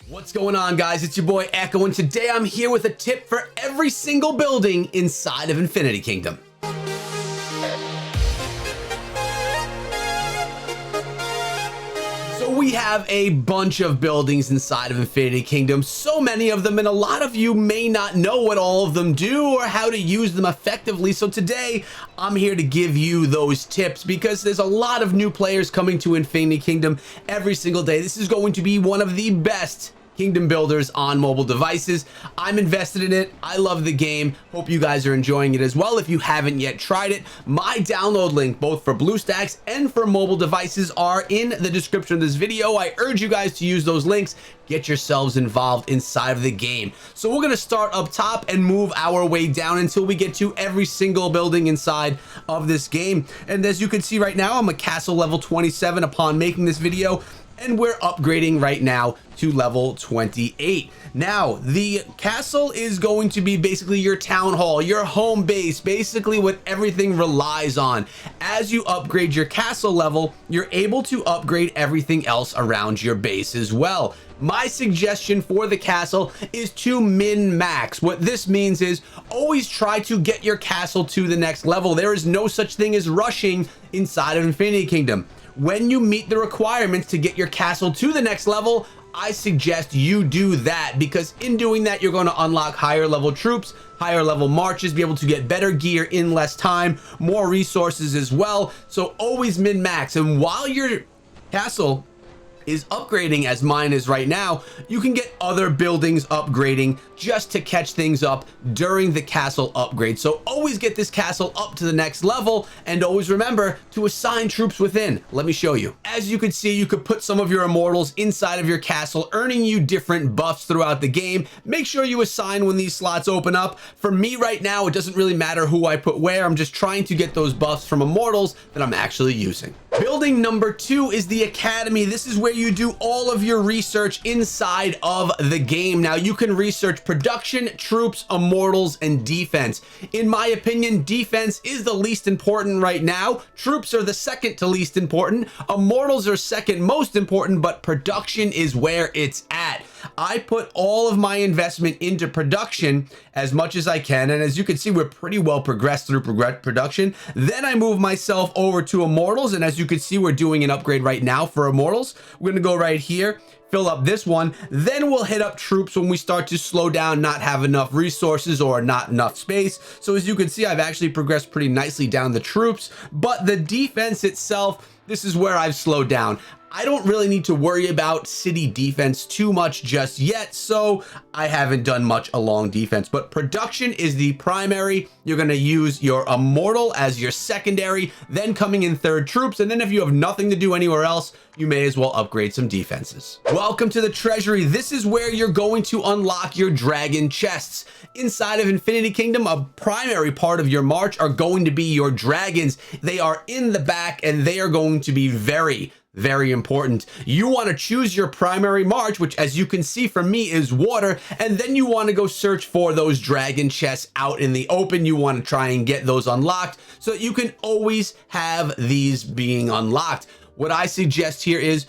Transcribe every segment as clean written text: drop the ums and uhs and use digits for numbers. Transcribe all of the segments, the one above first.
What's going on, guys? It's your boy Echo, and today I'm here with a tip for every single building inside of Infinity Kingdom. So we have a bunch of buildings inside of Infinity Kingdom, so many of them, and a lot of you may not know what all of them do or how to use them effectively. So today I'm here to give you those tips because there's a lot of new players coming to Infinity Kingdom every single day. This is going to be one of the best kingdom builders on mobile devices. I'm invested in it. I love the game. Hope you guys are enjoying it as well. If you haven't yet tried it, my download link both for BlueStacks and for mobile devices are in the description of this video. I urge you guys to use those links. Get yourselves involved inside of the game. So we're going to start up top and move our way down until we get to every single building inside of this game. And as you can see right now, I'm a castle level 27 upon making this video, and we're upgrading right now to level 28. Now, the castle is going to be basically your town hall, your home base, basically what everything relies on. As you upgrade your castle level, you're able to upgrade everything else around your base as well. My suggestion for the castle is to min-max. What this means is always try to get your castle to the next level. There is no such thing as rushing inside of Infinity Kingdom. When you meet the requirements to get your castle to the next level, I suggest you do that, because in doing that, you're going to unlock higher level troops, higher level marches, be able to get better gear in less time, more resources as well. So always min-max. And while your castle is upgrading, as mine is right now, you can get other buildings upgrading just to catch things up during the castle upgrade. So always get this castle up to the next level, and always remember to assign troops within. Let me show you. As you can see, you could put some of your immortals inside of your castle, earning you different buffs throughout the game. Make sure you assign when these slots open up. For me right now, it doesn't really matter who I put where. I'm just trying to get those buffs from immortals that I'm actually using. Building number 2 is the Academy. This is where you do all of your research inside of the game. Now, you can research production, troops, immortals, and defense. In my opinion, defense is the least important right now. Troops are the second to least important. Immortals are second most important, but production is where it's at. I put all of my investment into production as much as I can, and as you can see, we're pretty well progressed through production. Then I move myself over to immortals, and as you can see, we're doing an upgrade right now for immortals. We're gonna go right here, fill up this one, then we'll hit up troops when we start to slow down, not have enough resources or not enough space. So as you can see, I've actually progressed pretty nicely down the troops, but the defense itself, this is where I've slowed down. I don't really need to worry about city defense too much just yet, so I haven't done much along defense, but production is the primary. You're going to use your immortal as your secondary, then coming in third troops, and then if you have nothing to do anywhere else, you may as well upgrade some defenses. Welcome to the Treasury. This is where you're going to unlock your dragon chests. Inside of Infinity Kingdom, a primary part of your march are going to be your dragons. They are in the back, and they are going to be very important. You want to choose your primary march, which as you can see from me is water, and then you want to go search for those dragon chests out in the open. You want to try and get those unlocked so that you can always have these being unlocked. What I suggest here is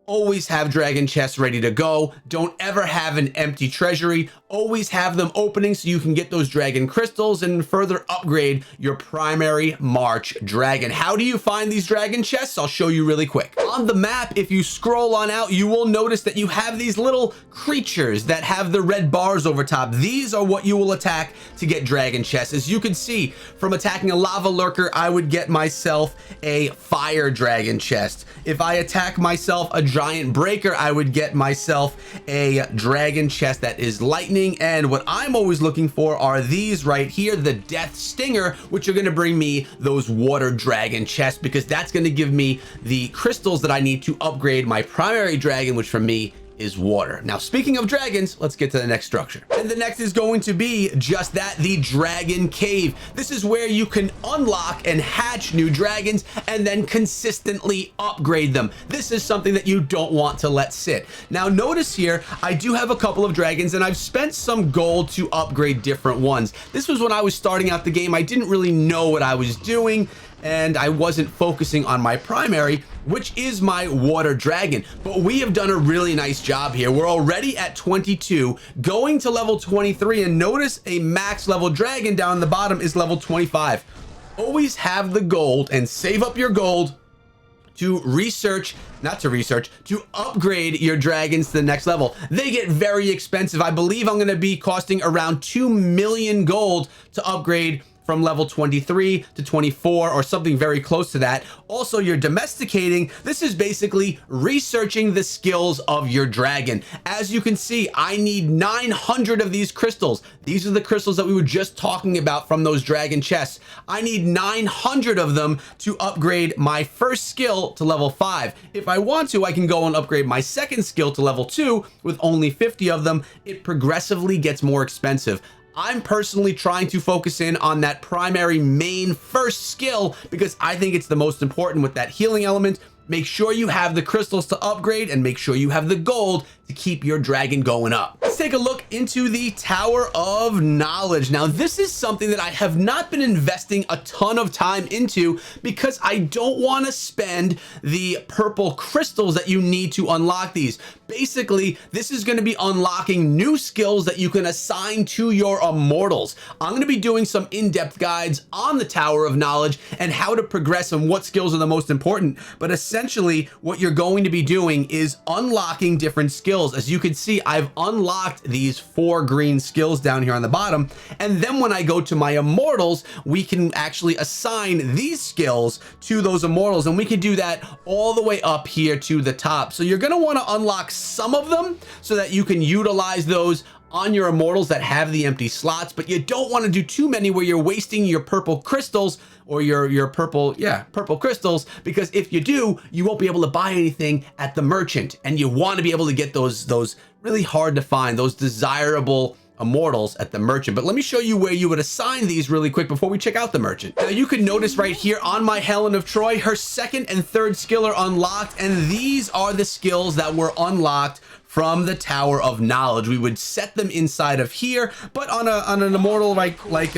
always have dragon chests ready to go. Don't ever have an empty treasury. Always have them opening so you can get those dragon crystals and further upgrade your primary march dragon. How do you find these dragon chests? I'll show you really quick. On the map, if you scroll on out, you will notice that you have these little creatures that have the red bars over top. These are what you will attack to get dragon chests. As you can see, from attacking a lava lurker, I would get myself a fire dragon chest. If I attack myself a giant breaker, I would get myself a dragon chest that is lightning. And what I'm always looking for are these right here, the death stinger, which are going to bring me those water dragon chests, because that's going to give me the crystals that I need to upgrade my primary dragon, which for me is water. Now, speaking of dragons, let's get to the next structure. And the next is going to be just that, the dragon cave. This is where you can unlock and hatch new dragons and then consistently upgrade them. This is something that you don't want to let sit. Now, notice here, I do have a couple of dragons and I've spent some gold to upgrade different ones. This was when I was starting out the game. I didn't really know what I was doing. and I wasn't focusing on my primary, which is my water dragon. But we have done a really nice job here. We're already at 22, going to level 23, and notice a max level dragon down the bottom is level 25. Always have the gold and save up your gold to to upgrade your dragons to the next level. They get very expensive. I believe I'm going to be costing around 2 million gold to upgrade from level 23 to 24 or something very close to that. Also, you're domesticating. This is basically researching the skills of your dragon. As you can see, I need 900 of these crystals. These are the crystals that we were just talking about from those dragon chests. I need 900 of them to upgrade my first skill to level 5. If I want to, I can go and upgrade my second skill to level 2 with only 50 of them. It progressively gets more expensive. I'm personally trying to focus in on that primary main first skill because I think it's the most important with that healing element. Make sure you have the crystals to upgrade and make sure you have the gold to keep your dragon going up. Let's take a look into the Tower of Knowledge. Now, this is something that I have not been investing a ton of time into because I don't want to spend the purple crystals that you need to unlock these. Basically, this is going to be unlocking new skills that you can assign to your Immortals. I'm going to be doing some in-depth guides on the Tower of Knowledge and how to progress and what skills are the most important. But essentially, what you're going to be doing is unlocking different skills. As you can see, I've unlocked these 4 green skills down here on the bottom. And then when I go to my Immortals, we can actually assign these skills to those Immortals. And we can do that all the way up here to the top. So you're going to want to unlock some of them so that you can utilize those on your Immortals that have the empty slots, but you don't want to do too many where you're wasting your purple crystals or your purple crystals, because if you do, you won't be able to buy anything at the merchant, and you want to be able to get those really hard to find, those desirable Immortals at the merchant. But let me show you where you would assign these really quick before we check out the merchant. Now you can notice right here on my Helen of Troy, her second and third skill are unlocked, and these are the skills that were unlocked from the Tower of Knowledge. We would set them inside of here, but on an Immortal like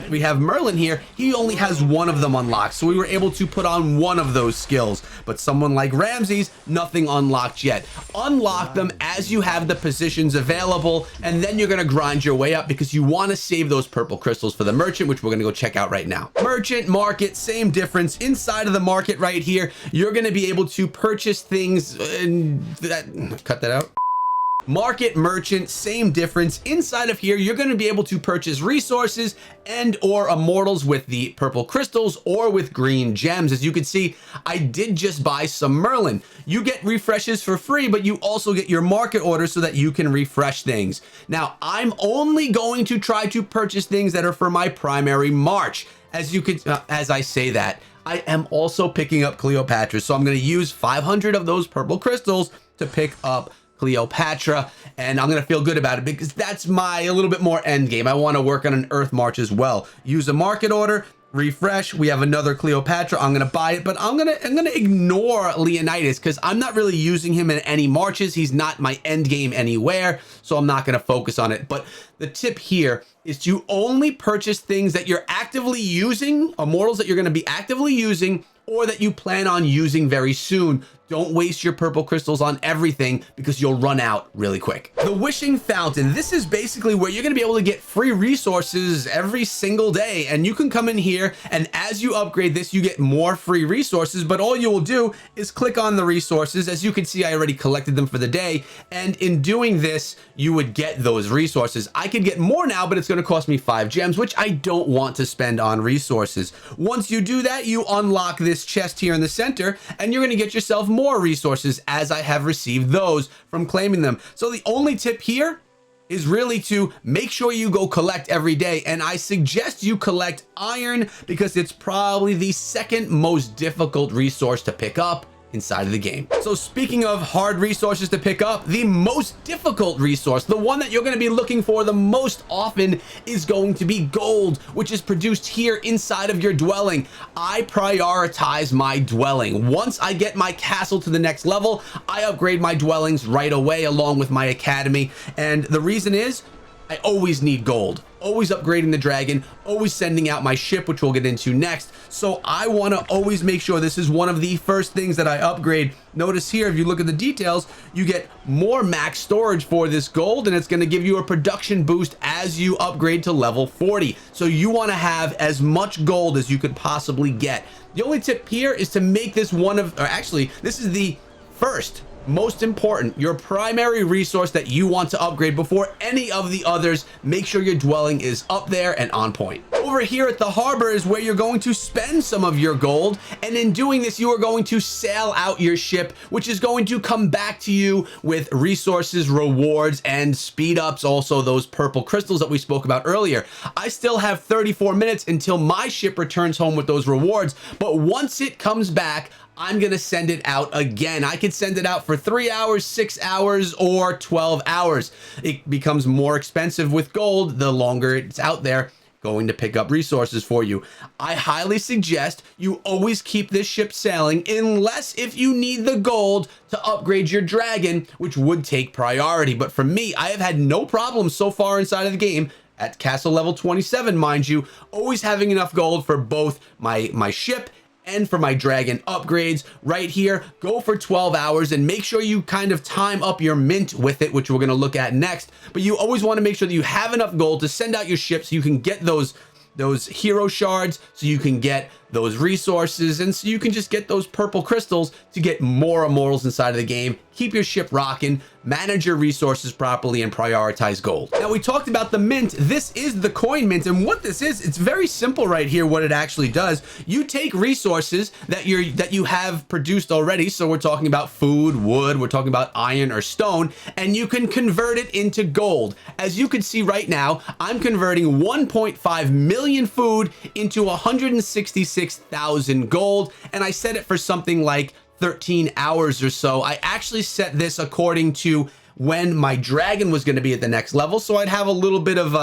we have Merlin here, he only has one of them unlocked, so we were able to put on one of those skills. But someone like Ramses, nothing unlocked yet. Unlock them as you have the positions available, and then you're gonna grind your way up because you want to save those purple crystals for the merchant, which we're gonna go check out right now. Merchant, market, same difference. Inside of the market right here, you're gonna be able to purchase things, cut that out. Market, merchant, same difference. Inside of here, you're going to be able to purchase resources and or Immortals with the purple crystals or with green gems. As you can see, I did just buy some Merlin. You get refreshes for free, but you also get your market order so that you can refresh things. Now, I'm only going to try to purchase things that are for my primary March. As you could, as I say that, I am also picking up Cleopatra. So I'm going to use 500 of those purple crystals to pick up Cleopatra, and I'm gonna feel good about it because that's a little bit more end game. I want to work on an Earth March as well. Use a market order, refresh. We have another Cleopatra. I'm gonna buy it, but I'm gonna ignore Leonidas because I'm not really using him in any marches. He's not my end game anywhere, so I'm not gonna focus on it. But the tip here is to only purchase things that you're actively using, Immortals that you're gonna be actively using, or that you plan on using very soon. Don't waste your purple crystals on everything because you'll run out really quick. The Wishing Fountain. This is basically where you're gonna be able to get free resources every single day. And you can come in here, and as you upgrade this, you get more free resources, but all you will do is click on the resources. As you can see, I already collected them for the day. And in doing this, you would get those resources. I could get more now, but it's gonna cost me 5 gems, which I don't want to spend on resources. Once you do that, you unlock this chest here in the center, and you're gonna get yourself more resources as I have received those from claiming them. So the only tip here is really to make sure you go collect every day. And I suggest you collect iron because it's probably the second most difficult resource to pick up inside of the game. So speaking of hard resources to pick up, the most difficult resource, the one that you're going to be looking for the most often, is going to be gold, which is produced here inside of your dwelling. I prioritize my dwelling. Once I get my castle to the next level, I upgrade my dwellings right away along with my academy. And the reason is I always need gold. always upgrading the dragon, always sending out my ship, which we'll get into next. So I want to always make sure this is one of the first things that I upgrade. Notice here, if you look at the details, you get more max storage for this gold, and it's going to give you a production boost as you upgrade to level 40. So you want to have as much gold as you could possibly get. The only tip here is to make this one of, or actually, this is the first most important, your primary resource that you want to upgrade before any of the others. Make sure your dwelling is up there and on point. Over here at the harbor is where you're going to spend some of your gold, and in doing this you are going to sail out your ship, which is going to come back to you with resources, rewards, and speed ups, also those purple crystals that we spoke about earlier. I still have 34 minutes until my ship returns home with those rewards, but once it comes back, I'm gonna send it out again. I could send it out for 3 hours, 6 hours, or 12 hours. It becomes more expensive with gold the longer it's out there going to pick up resources for you. I highly suggest you always keep this ship sailing, unless if you need the gold to upgrade your dragon, which would take priority. But for me, I have had no problems so far inside of the game, at castle level 27, mind you, always having enough gold for both my ship and for my dragon upgrades. Right here, go for 12 hours and make sure you kind of time up your mint with it, which we're going to look at next. But you always want to make sure that you have enough gold to send out your ship so you can get those hero shards, so you can get those resources, and so you can just get those purple crystals to get more immortals inside of the game. Keep your ship rocking, manage your resources properly, and prioritize gold. Now, we talked about the mint. This is the coin mint, and what this is, it's very simple right here what it actually does. You take resources that you have produced already, so we're talking about food, wood, we're talking about iron or stone, and you can convert it into gold. As you can see right now, I'm converting 1.5 million food into 166,000 gold, and I set it for something like 13 hours or so. I actually set this according to when my dragon was going to be at the next level, so I'd have a little bit of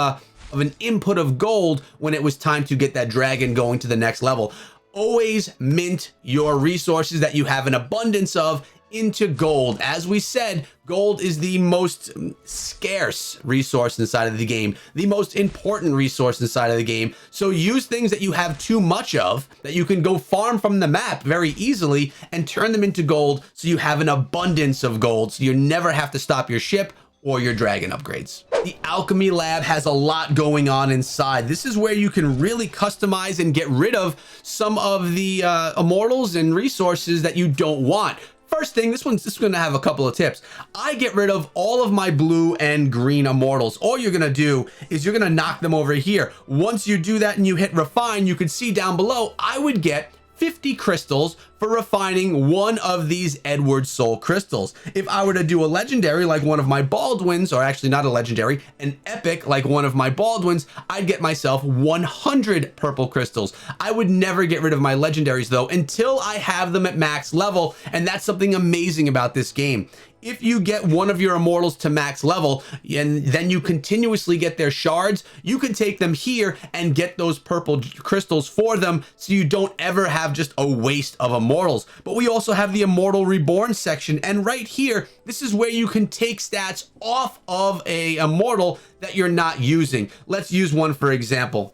an input of gold when it was time to get that dragon going to the next level. Always mint your resources that you have an abundance of into gold. As we said, gold is the most scarce resource inside of the game, the most important resource inside of the game. So use things that you have too much of, that you can go farm from the map very easily, and turn them into gold so you have an abundance of gold, so you never have to stop your ship or your dragon upgrades. The Alchemy Lab has a lot going on inside. This is where you can really customize and get rid of some of the immortals and resources that you don't want. First thing, this one's just going to have a couple of tips. I get rid of all of my blue and green immortals. All you're going to do is you're going to knock them over here. Once you do that and you hit refine, you can see down below, I would get 50 crystals for refining one of these Edward Soul crystals. If I were to do a legendary like one of my Baldwins, or actually not a legendary, an epic like one of my Baldwins, I'd get myself 100 purple crystals. I would never get rid of my legendaries though until I have them at max level, and that's something amazing about this game. If you get one of your immortals to max level and then you continuously get their shards, you can take them here and get those purple crystals for them, so you don't ever have just a waste of immortals. But we also have the Immortal Reborn section, and right here, this is where you can take stats off of a immortal that you're not using. Let's use one for example.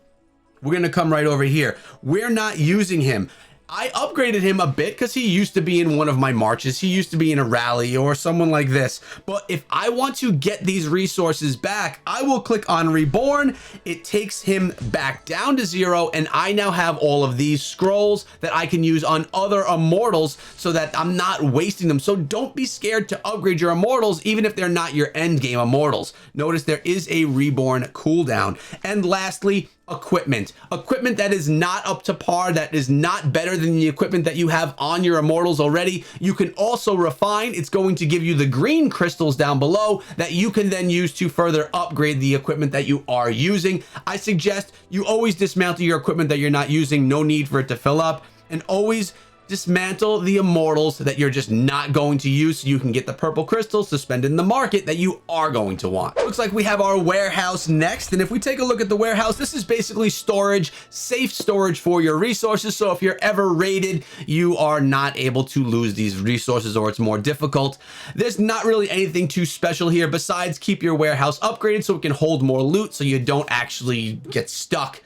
We're gonna come right over here. We're not using him. I upgraded him a bit because he used to be in one of my marches. He used to be in a rally or someone like this. But if I want to get these resources back, I will click on Reborn. It takes him back down to 0. And I now have all of these scrolls that I can use on other immortals so that I'm not wasting them. So don't be scared to upgrade your immortals, even if they're not your end game immortals. Notice there is a Reborn cooldown. And lastly, equipment that is not up to par, that is not better than the equipment that you have on your immortals already. You can also refine. It's going to give you the green crystals down below that you can then use to further upgrade the equipment that you are using. I suggest you always dismantle your equipment that you're not using. No need for it to fill up, and always dismantle the Immortals that you're just not going to use so you can get the purple crystals to spend in the market that you are going to want. Looks like we have our warehouse next, and if we take a look at the warehouse, this is basically storage, safe storage for your resources. So if you're ever raided, you are not able to lose these resources, or it's more difficult. There's not really anything too special here besides keep your warehouse upgraded so it can hold more loot so you don't actually get stuck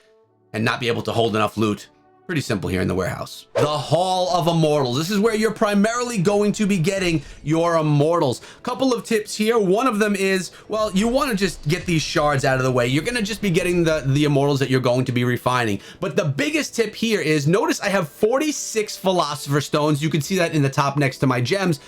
and not be able to hold enough loot. Pretty simple here in the warehouse. The Hall of Immortals. This is where you're primarily going to be getting your Immortals. Couple of tips here. One of them is, well, you want to just get these shards out of the way. You're going to just be getting the Immortals that you're going to be refining. But the biggest tip here is, notice I have 46 Philosopher Stones. You can see that in the top next to my gems.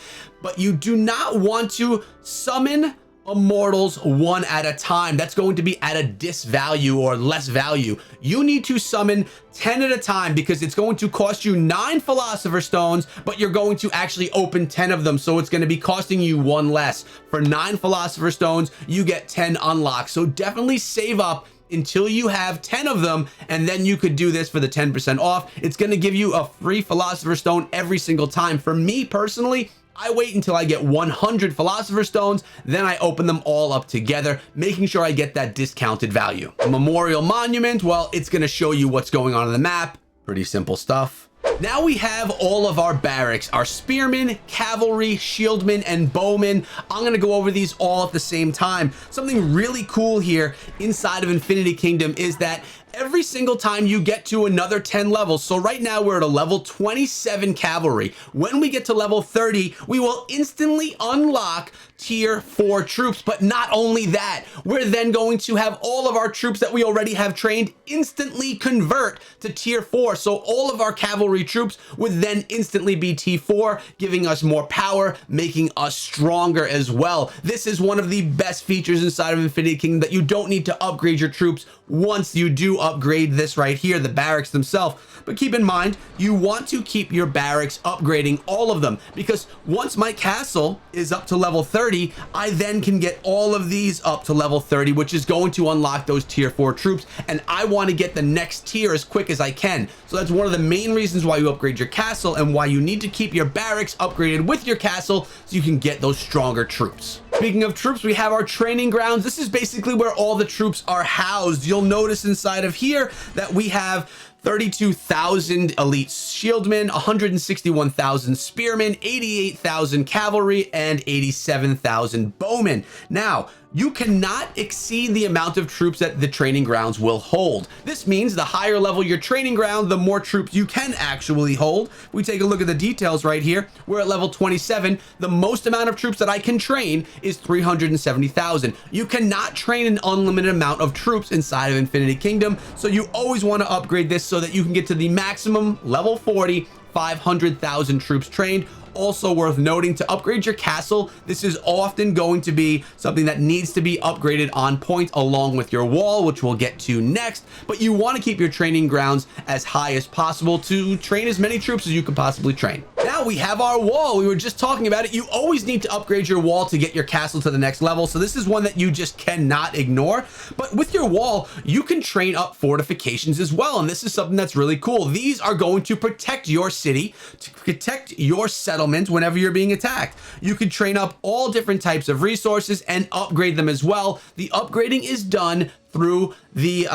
But you do not want to summon Immortals one at a time. That's going to be at a disvalue or less value. You need to summon 10 at a time because it's going to cost you 9 Philosopher Stones, but you're going to actually open 10 of them. So it's going to be costing you 1 less. For 9 Philosopher Stones, you get 10 unlocks. So definitely save up until you have 10 of them, and then you could do this for the 10% off. It's going to give you a free Philosopher Stone every single time. For me personally, I wait until I get 100 Philosopher Stones, then I open them all up together, making sure I get that discounted value. A Memorial Monument, well, it's going to show you what's going on the map. Pretty simple stuff. Now we have all of our barracks, our spearmen, cavalry, shieldmen, and bowmen. I'm going to go over these all at the same time. Something really cool here inside of Infinity Kingdom is that every single time you get to another 10 levels, so right now we're at a level 27 cavalry. When we get to level 30, we will instantly unlock tier 4 troops. But not only that, we're then going to have all of our troops that we already have trained instantly convert to tier 4. So all of our cavalry troops would then instantly be T4, giving us more power, making us stronger as well. This is one of the best features inside of Infinity Kingdom, that you don't need to upgrade your troops once you do upgrade this right here, the barracks themselves. But keep in mind, you want to keep your barracks upgrading all of them, because once my castle is up to level 30, I then can get all of these up to level 30, which is going to unlock those tier 4 troops, and I want to get the next tier as quick as I can. So that's one of the main reasons why you upgrade your castle, and why you need to keep your barracks upgraded with your castle so you can get those stronger troops. Speaking of troops, we have our training grounds. This is basically where all the troops are housed. You'll notice inside of here that we have 32,000 elite shieldmen, 161,000 spearmen, 88,000 cavalry, and 87,000 bowmen. Now, you cannot exceed the amount of troops that the training grounds will hold. This means the higher level your training ground, the more troops you can actually hold. If we take a look at the details right here, we're at level 27. The most amount of troops that I can train is 370,000. You cannot train an unlimited amount of troops inside of Infinity Kingdom, so you always want to upgrade this so that you can get to the maximum level 40, 500,000 troops trained. Also worth noting, to upgrade your castle, this is often going to be something that needs to be upgraded on point along with your wall, which we'll get to next. But you want to keep your training grounds as high as possible to train as many troops as you can possibly train. Now we have our wall. We were just talking about it. You always need to upgrade your wall to get your castle to the next level. So this is one that you just cannot ignore. But with your wall, you can train up fortifications as well. And this is something that's really cool. These are going to protect your city, to protect your settlement whenever you're being attacked. You can train up all different types of resources and upgrade them as well. The upgrading is done through the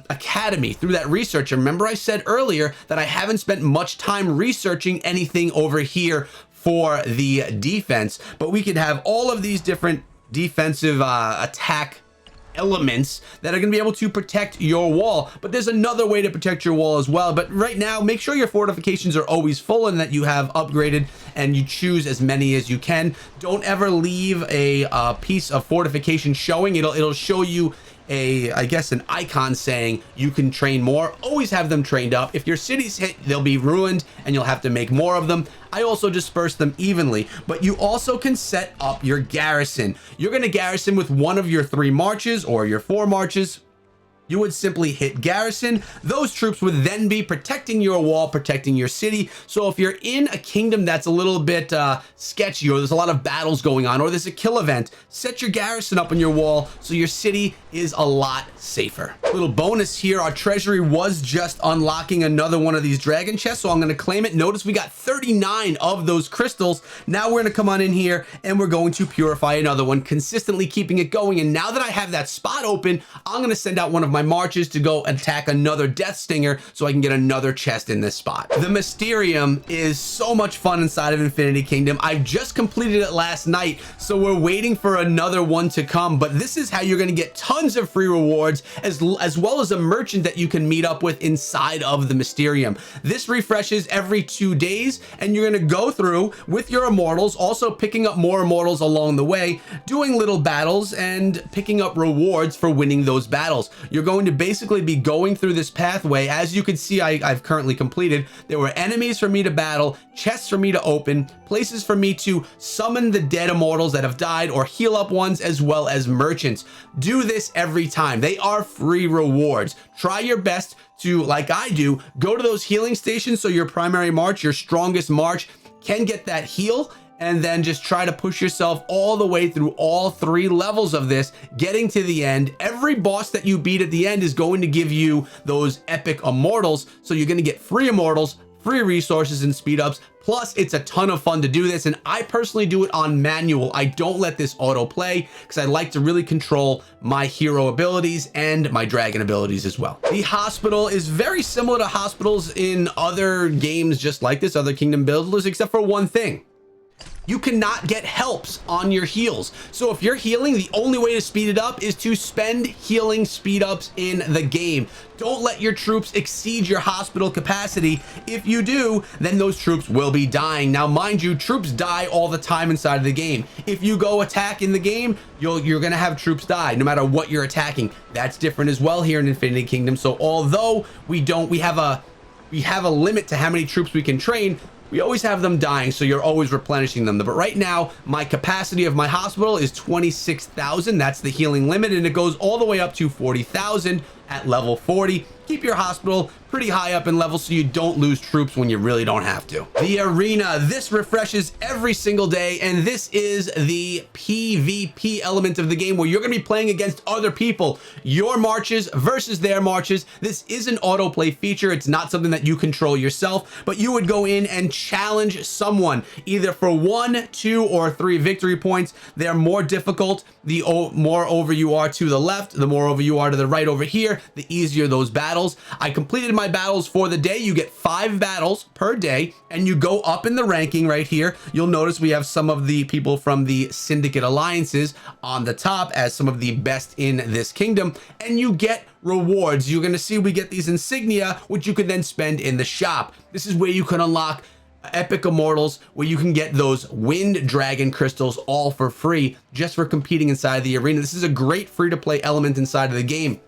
academy, through that research. Remember I said earlier that I haven't spent much time researching anything over here for the defense, but we could have all of these different defensive attack elements that are going to be able to protect your wall. But there's another way to protect your wall as well. But right now, make sure your fortifications are always full and that you have upgraded, and you choose as many as you can. Don't ever leave a piece of fortification showing. It'll show you I guess an icon saying you can train more. Always have them trained up. If your city's hit, they'll be ruined and you'll have to make more of them. I also disperse them evenly, but you also can set up your garrison. You're going to garrison with one of your 3 marches or your 4 marches. you would simply hit garrison. Those troops would then be protecting your wall, protecting your city. So if you're in a kingdom that's a little bit sketchy, or there's a lot of battles going on, or there's a kill event, set your garrison up on your wall so your city is a lot safer. Little bonus here, our treasury was just unlocking another one of these dragon chests, so I'm going to claim it. Notice we got 39 of those crystals. Now we're going to come on in here and we're going to purify another one, consistently keeping it going. And now that I have that spot open, I'm going to send out one of my marches to go attack another death stinger so I can get another chest in this spot. The Mysterium is so much fun inside of Infinity Kingdom. I just completed it last night, so we're waiting for another one to come, but this is how you're going to get tons of free rewards as well as a merchant that you can meet up with inside of the Mysterium. This refreshes every 2 days, and you're going to go through with your Immortals, also picking up more Immortals along the way, doing little battles and picking up rewards for winning those battles. You're going to basically be going through this pathway. As you can see, I've currently completed. There were enemies for me to battle, chests for me to open, places for me to summon the dead Immortals that have died or heal up ones, as well as merchants. Do this every time. They are free rewards. Try your best to, like I do, go to those healing stations so your primary march, your strongest march, can get that heal, and then just try to push yourself all the way through all 3 levels of this, getting to the end. Every boss that you beat at the end is going to give you those epic Immortals, so you're going to get free Immortals, free resources and speed ups. Plus, it's a ton of fun to do this, and I personally do it on manual. I don't let this auto play because I like to really control my hero abilities and my dragon abilities as well. The hospital is very similar to hospitals in other games just like this, other kingdom builders, except for one thing. You cannot get helps on your heals. So if you're healing, the only way to speed it up is to spend healing speed ups in the game. Don't let your troops exceed your hospital capacity. If you do, then those troops will be dying. Now, mind you, troops die all the time inside of the game. If you go attack in the game, you're gonna have troops die no matter what you're attacking. That's different as well here in Infinity Kingdom. So although we have a limit to how many troops we can train, we always have them dying, so you're always replenishing them. But right now, my capacity of my hospital is 26,000. That's the healing limit, and it goes all the way up to 40,000 at level 40. Keep your hospital pretty high up in level so you don't lose troops when you really don't have to. The arena, this refreshes every single day, and this is the PvP element of the game where you're going to be playing against other people, your marches versus their marches. This is an autoplay feature. It's not something that you control yourself, but you would go in and challenge someone either for 1, 2, or 3 victory points. They're more difficult the more over you are to the left, the more over you are to the right over here, the easier those battles. I completed my battles for the day. You get 5 battles per day, and you go up in the ranking right here. You'll notice we have some of the people from the Syndicate Alliances on the top as some of the best in this kingdom, and you get rewards. You're going to see we get these insignia, which you can then spend in the shop. This is where you can unlock epic Immortals, where you can get those wind dragon crystals all for free just for competing inside the arena. This is a great free-to-play element inside of the game.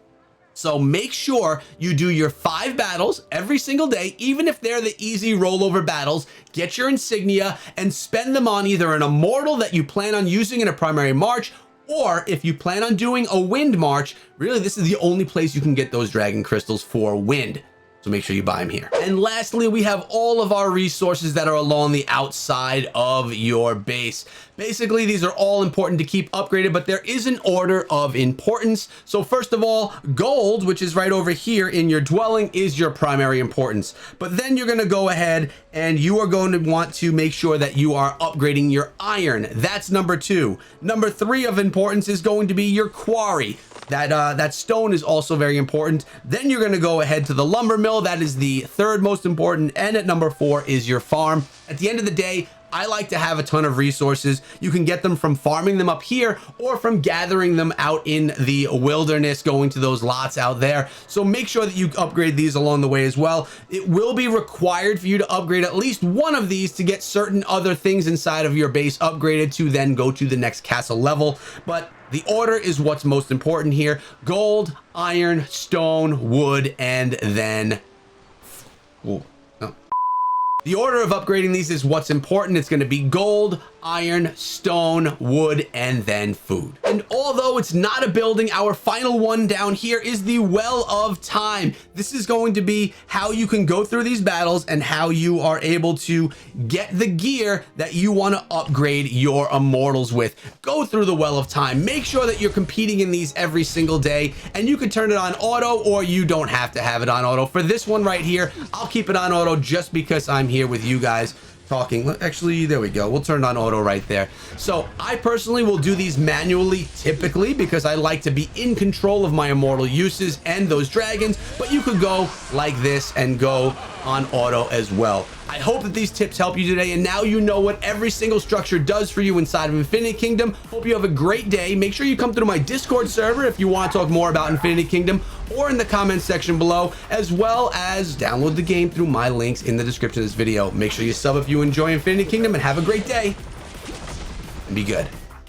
So make sure you do your 5 battles every single day, even if they're the easy rollover battles. Get your insignia and spend them on either an Immortal that you plan on using in a primary march, or if you plan on doing a wind march, really this is the only place you can get those dragon crystals for wind. So make sure you buy them here. And lastly, we have all of our resources that are along the outside of your base. Basically, these are all important to keep upgraded, but there is an order of importance. So first of all, gold, which is right over here in your dwelling, is your primary importance. But then you're gonna go ahead and you are going to want to make sure that you are upgrading your iron. That's number 2. Number 3 of importance is going to be your quarry. That stone is also very important. Then you're going to go ahead to the lumber mill. That is the 3rd most important. And at number 4 is your farm. At the end of the day, I like to have a ton of resources. You can get them from farming them up here or from gathering them out in the wilderness, going to those lots out there. So make sure that you upgrade these along the way as well. It will be required for you to upgrade at least one of these to get certain other things inside of your base upgraded to then go to the next castle level. But the order is what's most important here. Gold, iron, stone, wood, and then... Ooh. The order of upgrading these is what's important. It's going to be gold, iron, stone, wood, and then food. And although it's not a building, our final one down here is the Well of Time. This is going to be how you can go through these battles and how you are able to get the gear that you want to upgrade your Immortals with. Go through the Well of Time. Make sure that you're competing in these every single day, and you can turn it on auto or you don't have to have it on auto. For this one right here, I'll keep it on auto just because I'm here with you guys talking. Actually, there we go. We'll turn it on auto right there. So I personally will do these manually typically because I like to be in control of my Immortal uses and those dragons, but you could go like this and go on auto as well. I hope that these tips help you today, and now you know what every single structure does for you inside of Infinity Kingdom. Hope you have a great day. Make sure you come through my Discord server if you want to talk more about Infinity Kingdom, or in the comments section below, as well as download the game through my links in the description of this video. Make sure you sub if you enjoy Infinity Kingdom, and have a great day and be good.